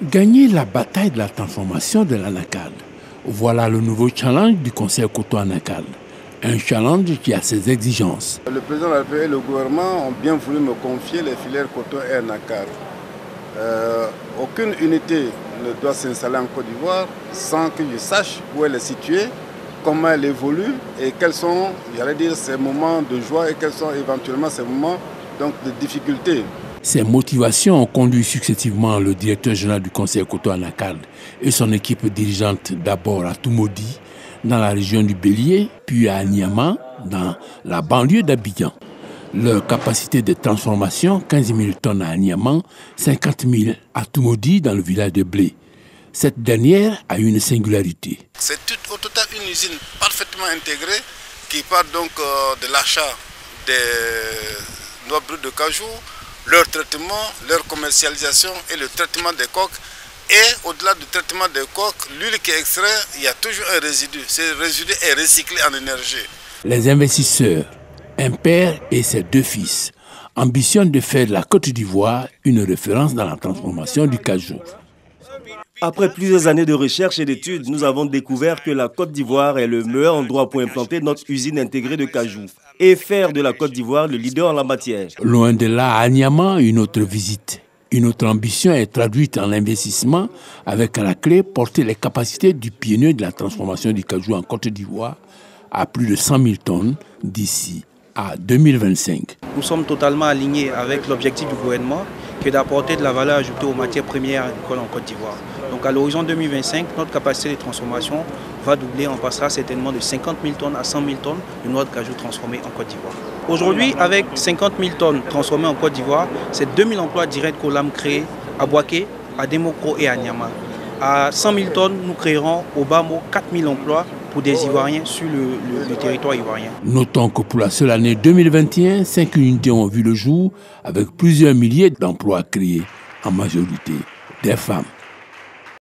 Gagner la bataille de la transformation de l'anacarde. Voilà le nouveau challenge du Conseil coton anacarde. Un challenge qui a ses exigences. Le président de la République et le gouvernement ont bien voulu me confier les filières coton et anacarde. Aucune unité ne doit s'installer en Côte d'Ivoire sans que je sache où elle est située, comment elle évolue et quels sont, j'allais dire, ses moments de joie et quels sont éventuellement ses moments de difficulté. Ces motivations ont conduit successivement le directeur général du Conseil coton anacarde et son équipe dirigeante d'abord à Toumoudi, dans la région du Bélier, puis à Niama, dans la banlieue d'Abidjan. Leur capacité de transformation, 15 000 tonnes à Niama, 50 000 à Toumoudi, dans le village de Blé. Cette dernière a une singularité. C'est au total une usine parfaitement intégrée qui part donc de l'achat des noix brutes de cajou, leur traitement, leur commercialisation et le traitement des coques. Et au-delà du traitement des coques, l'huile qui est extraite, il y a toujours un résidu. Ce résidu est recyclé en énergie. Les investisseurs, un père et ses deux fils, ambitionnent de faire de la Côte d'Ivoire une référence dans la transformation du cajou. Après plusieurs années de recherche et d'études, nous avons découvert que la Côte d'Ivoire est le meilleur endroit pour implanter notre usine intégrée de cajou et faire de la Côte d'Ivoire le leader en la matière. Loin de là, à Niama, une autre visite. Une autre ambition est traduite en investissement avec à la clé porter les capacités du pionnier de la transformation du cajou en Côte d'Ivoire à plus de 100 000 tonnes d'ici à 2025. Nous sommes totalement alignés avec l'objectif du gouvernement qui est d'apporter de la valeur ajoutée aux matières premières agricoles en Côte d'Ivoire. Donc à l'horizon 2025, notre capacité de transformation va doubler. On passera certainement de 50 000 tonnes à 100 000 tonnes de noix de cajou transformées en Côte d'Ivoire. Aujourd'hui, avec 50 000 tonnes transformées en Côte d'Ivoire, c'est 2 000 emplois directs qu'Olam crée à Boaké, à Demokro et à Niama. À 100 000 tonnes, nous créerons au Bamo 4 000 emplois pour des Ivoiriens sur le territoire ivoirien. Notons que pour la seule année 2021, 5 unités ont vu le jour avec plusieurs milliers d'emplois créés, en majorité des femmes.